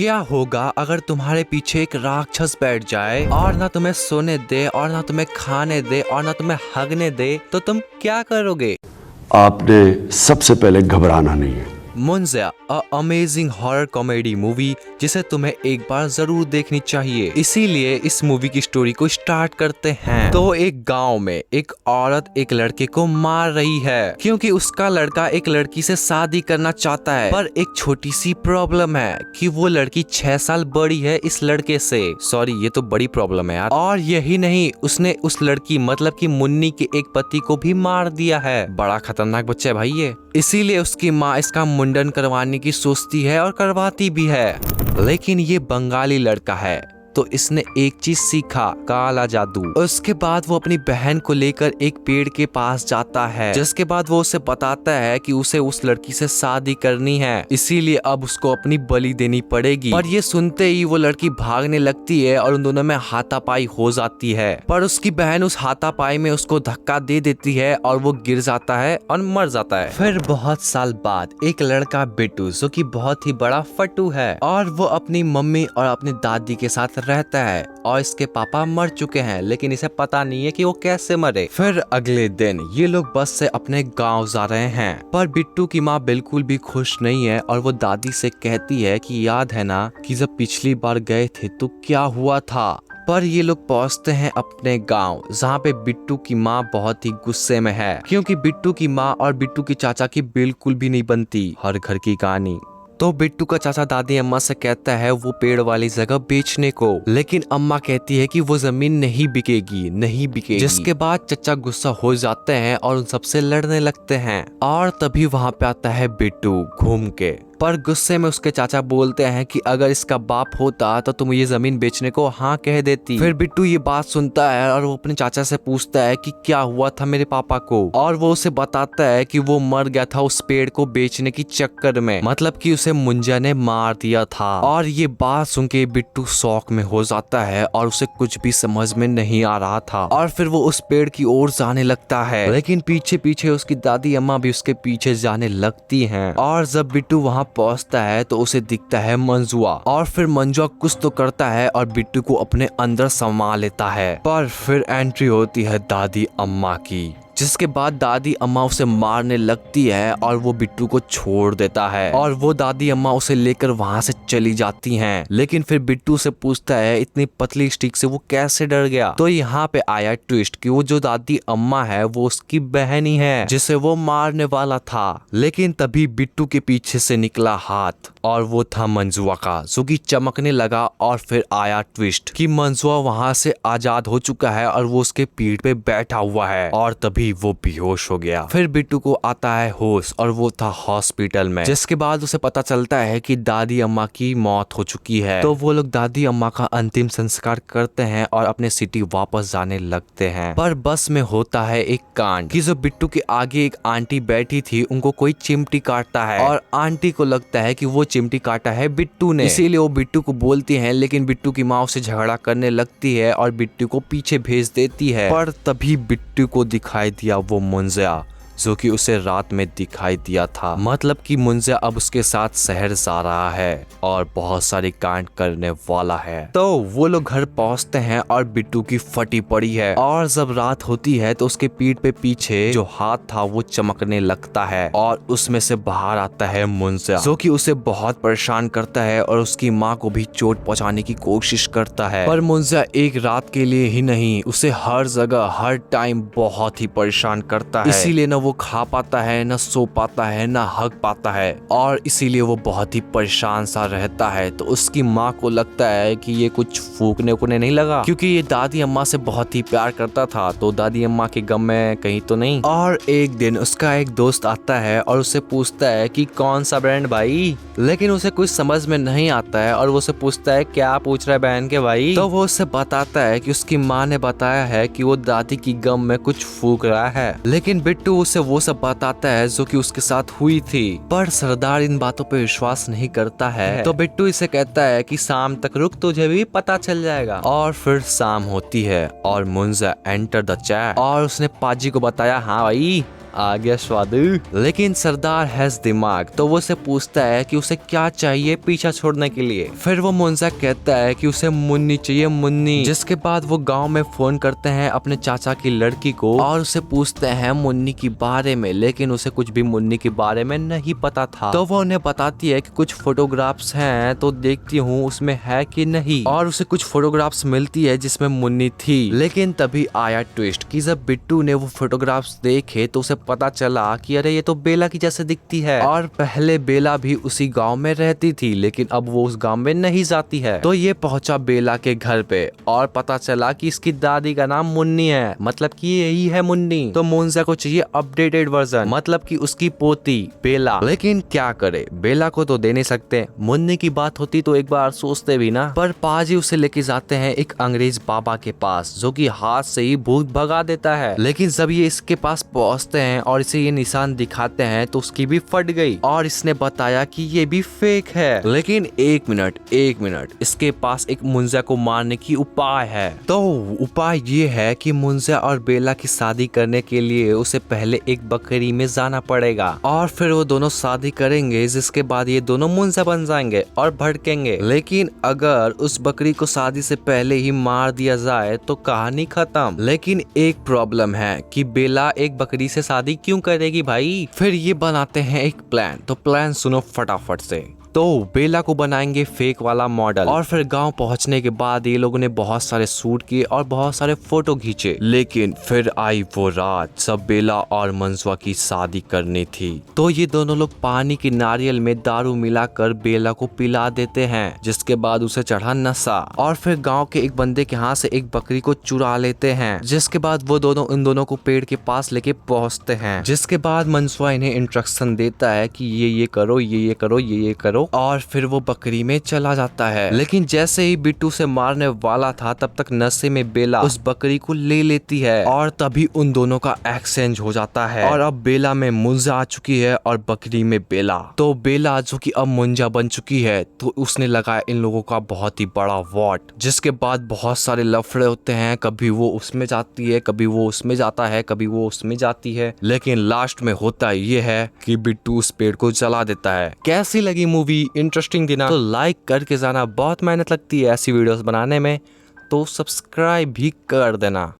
क्या होगा अगर तुम्हारे पीछे एक राक्षस बैठ जाए और ना तुम्हें सोने दे और ना तुम्हें खाने दे और ना तुम्हें हगने दे, तो तुम क्या करोगे? आपने सबसे पहले घबराना नहीं है। Munjya, a amazing horror comedy movie जिसे तुम्हें एक बार जरूर देखनी चाहिए। इसीलिए इस मूवी की स्टोरी को स्टार्ट करते हैं। तो एक गांव में एक औरत एक लड़के को मार रही है क्योंकि उसका लड़का एक लड़की से शादी करना चाहता है, पर एक छोटी सी प्रॉब्लम है कि वो लड़की 6 साल बड़ी है इस लड़के से। सॉरी, ये तो बड़ी प्रॉब्लम है यार। और यही नहीं, उसने उस लड़की मतलब कि मुन्नी के एक पति को भी मार दिया है। बड़ा खतरनाक बच्चा है भाई ये। इसीलिए उसकी माँ इसका मुंडन करवाने की सोचती है और करवाती भी है। लेकिन ये बंगाली लड़का है तो इसने एक चीज सीखा, काला जादू। उसके बाद वो अपनी बहन को लेकर एक पेड़ के पास जाता है, जिसके बाद वो उसे बताता है कि उसे उस लड़की से शादी करनी है, इसीलिए अब उसको अपनी बलि देनी पड़ेगी। पर ये सुनते ही वो लड़की भागने लगती है और उन दोनों में हाथापाई हो जाती है। पर उसकी बहन उस हाथापाई में उसको धक्का दे देती है और वो गिर जाता है और मर जाता है। फिर बहुत साल बाद एक लड़का बिट्टू, जो कि बहुत ही बड़ा फट्टू है, और वो अपनी मम्मी और अपनी दादी के साथ रहता है और इसके पापा मर चुके हैं, लेकिन इसे पता नहीं है कि वो कैसे मरे। फिर अगले दिन ये लोग बस से अपने गांव जा रहे हैं, पर बिट्टू की माँ बिल्कुल भी खुश नहीं है और वो दादी से कहती है कि याद है ना कि जब पिछली बार गए थे तो क्या हुआ था। पर ये लोग पहुंचते हैं अपने गांव, जहाँ पे बिट्टू की माँ बहुत ही गुस्से में है क्योंकि बिट्टू की माँ और बिट्टू की चाचा की बिल्कुल भी नहीं बनती, हर घर की कहानी। तो बिट्टू का चाचा दादी अम्मा से कहता है वो पेड़ वाली जगह बेचने को, लेकिन अम्मा कहती है कि वो जमीन नहीं बिकेगी। जिसके बाद चचा गुस्सा हो जाते हैं और उन सबसे लड़ने लगते हैं। और तभी वहां पे आता है बिट्टू घूम के, पर गुस्से में उसके चाचा बोलते हैं कि अगर इसका बाप होता तो तुम ये जमीन बेचने को हाँ कह देती। फिर बिट्टू ये बात सुनता है और वो अपने चाचा से पूछता है कि क्या हुआ था मेरे पापा को, और वो उसे बताता है कि वो मर गया था उस पेड़ को बेचने की चक्कर में, मतलब कि उसे मुंजा ने मार दिया था। और ये बात सुन के बिट्टू शौक में हो जाता है और उसे कुछ भी समझ में नहीं आ रहा था, और फिर वो उस पेड़ की ओर जाने लगता है, लेकिन पीछे पीछे उसकी दादी अम्मा भी उसके पीछे जाने लगती हैं। और जब बिट्टू वहाँ पहुंचता है तो उसे दिखता है मंजुआ, और फिर मंजुआ कुछ तो करता है और बिट्टू को अपने अंदर समा लेता है। पर फिर एंट्री होती है दादी अम्मा की, जिसके बाद दादी अम्मा उसे मारने लगती है और वो बिट्टू को छोड़ देता है, और वो दादी अम्मा उसे लेकर वहां से चली जाती हैं। लेकिन फिर बिट्टू से पूछता है इतनी पतली स्टिक से वो कैसे डर गया। तो यहाँ पे आया ट्विस्ट कि वो जो दादी अम्मा है वो उसकी बहन ही है जिसे वो मारने वाला था। लेकिन तभी बिट्टू के पीछे से निकला हाथ और वो था मंजुआ का, जो कि चमकने लगा। और फिर आया ट्विस्ट कि मंजुआ वहां से आजाद हो चुका है और वो उसके पीठ पे बैठा हुआ है, और तभी वो बेहोश हो गया। फिर बिट्टू को आता है होश और वो था हॉस्पिटल में, जिसके बाद उसे पता चलता है कि दादी अम्मा की मौत हो चुकी है। तो वो लोग दादी अम्मा का अंतिम संस्कार करते हैं और अपने सिटी वापस जाने लगते हैं। पर बस में होता है एक कांड कि जो बिट्टू के आगे एक आंटी बैठी थी, उनको कोई चिमटी काटता है और आंटी को लगता है कि वो चिमटी काटा है बिट्टू ने, इसीलिए वो बिट्टू को बोलती है। लेकिन बिट्टू की माँ उसे झगड़ा करने लगती है और बिट्टू को पीछे भेज देती है। पर तभी बिट्टू को दिखाई दिया वो मुंजिया, जो कि उसे रात में दिखाई दिया था। मतलब कि मुंजिया अब उसके साथ शहर जा रहा है और बहुत सारी कांड करने वाला है। तो वो लोग घर पहुंचते हैं और बिट्टू की फटी पड़ी है, और जब रात होती है तो उसके पीठ पे पीछे जो हाथ था वो चमकने लगता है और उसमें से बाहर आता है मुंजिया, जो कि उसे बहुत परेशान करता है और उसकी माँ को भी चोट पहुंचाने की कोशिश करता है। पर मुंजिया एक रात के लिए ही नहीं, उसे हर जगह हर टाइम बहुत ही परेशान करता है। इसीलिए न वो खा पाता है, न सो पाता है, न हग पाता है, और इसीलिए वो बहुत ही परेशान सा रहता है। तो उसकी माँ को लगता है कि ये कुछ फूकने उकने नहीं लगा, क्योंकि ये दादी अम्मा से बहुत ही प्यार करता था, तो दादी अम्मा के गम में कहीं तो नहीं। और एक दिन उसका एक दोस्त आता है और उससे पूछता है कि कौन सा ब्रांड भाई, लेकिन उसे कुछ समझ में नहीं आता है और वो उसे पूछता है क्या पूछ रहा है बहन के भाई। तो वो उससे बताता है कि उसकी माँ ने बताया है कि वो दादी की गम में कुछ फूक रहा है। लेकिन बिट्टू उसे वो सब बताता है जो कि उसके साथ हुई थी, पर सरदार इन बातों पे विश्वास नहीं करता है। तो बिट्टू इसे कहता है कि शाम तक रुक, तुझे भी पता चल जाएगा। और फिर शाम होती है और मुंजिया एंटर द चैट और उसने पाजी को बताया हाँ भाई आ गया स्वाद। लेकिन सरदार हैज दिमाग, तो वो उसे पूछता है कि उसे क्या चाहिए पीछा छोड़ने के लिए। फिर वो मुंजा कहता है कि उसे मुन्नी चाहिए, मुन्नी। जिसके बाद वो गांव में फोन करते हैं अपने चाचा की लड़की को और उसे पूछते हैं मुन्नी के बारे में, लेकिन उसे कुछ भी मुन्नी के बारे में नहीं पता था। तो वो उन्हें बताती है कि कुछ फोटोग्राफ्स हैं, तो देखती हूँ उसमें है कि नहीं। और उसे कुछ फोटोग्राफ्स मिलती है जिसमें मुन्नी थी। लेकिन तभी आया ट्विस्ट कि जब बिट्टू ने वो फोटोग्राफ्स देखे तो उसे पता चला कि अरे ये तो बेला की जैसे दिखती है। और पहले बेला भी उसी गांव में रहती थी, लेकिन अब वो उस गांव में नहीं जाती है। तो ये पहुंचा बेला के घर पे और पता चला कि इसकी दादी का नाम मुन्नी है, मतलब कि यही है मुन्नी। तो मुंजा को चाहिए अपडेटेड वर्जन, मतलब कि उसकी पोती बेला। लेकिन क्या करे, बेला को तो दे नहीं सकते। मुन्नी की बात होती तो एक बार सोचते भी ना। पर पाजी उसे लेके जाते हैं एक अंग्रेज बाबा के पास, जो कि हाथ से ही भूत भगा देता है। लेकिन जब ये इसके पास पहुंचते हैं और इसे ये निशान दिखाते हैं तो उसकी भी फट गई और इसने बताया कि ये भी फेक है। लेकिन एक मिनट, इसके पास एक मुंजा को मारने की उपाय है। तो उपाय ये है कि मुंजा और बेला की शादी करने के लिए उसे पहले एक बकरी में जाना पड़ेगा और फिर वो दोनों शादी करेंगे, जिसके बाद ये दोनों मुंजा बन जाएंगे और भड़केंगे। लेकिन अगर उस बकरी को शादी से पहले ही मार दिया जाए तो कहानी खत्म। लेकिन एक प्रॉब्लम है कि बेला एक बकरी से शादी क्यों करेगी भाई। फिर ये बनाते हैं एक प्लान, तो प्लान सुनो फटाफट से। तो बेला को बनाएंगे फेक वाला मॉडल और फिर गांव पहुंचने के बाद ये लोगों ने बहुत सारे शूट किए और बहुत सारे फोटो खींचे। लेकिन फिर आई वो रात जब बेला और मंजुआ की शादी करनी थी। तो ये दोनों लोग पानी के नारियल में दारू मिलाकर बेला को पिला देते हैं, जिसके बाद उसे चढ़ा नशा और फिर गाँव के एक बंदे के हाथ से एक बकरी को चुरा लेते हैं। जिसके बाद वो दोनों इन दोनों को पेड़ के पास लेके पहुंचते हैं। जिसके बाद मंजुआ इन्हें इंस्ट्रक्शन देता है कि ये करो, ये करो, ये करो, और फिर वो बकरी में चला जाता है। लेकिन जैसे ही बिट्टू से मारने वाला था तब तक नशे में बेला उस बकरी को ले लेती है और तभी उन दोनों का एक्सचेंज हो जाता है। और अब बेला में मुंजा आ चुकी है और बकरी में बेला। तो बेला जो कि अब मुंजा बन चुकी है, तो उसने लगाया इन लोगों का बहुत ही बड़ा वॉट। जिसके बाद बहुत सारे लफड़े होते हैं, कभी वो उसमें जाती है, कभी वो उसमें जाता है, कभी वो उसमें जाती है। लेकिन लास्ट में होता ये है कि बिट्टू उस पेड़ को जला देता है। कैसी लगी मूवी? इंटरेस्टिंग थी ना? तो लाइक करके जाना, बहुत मेहनत लगती है ऐसी वीडियोस बनाने में, तो सब्सक्राइब भी कर देना।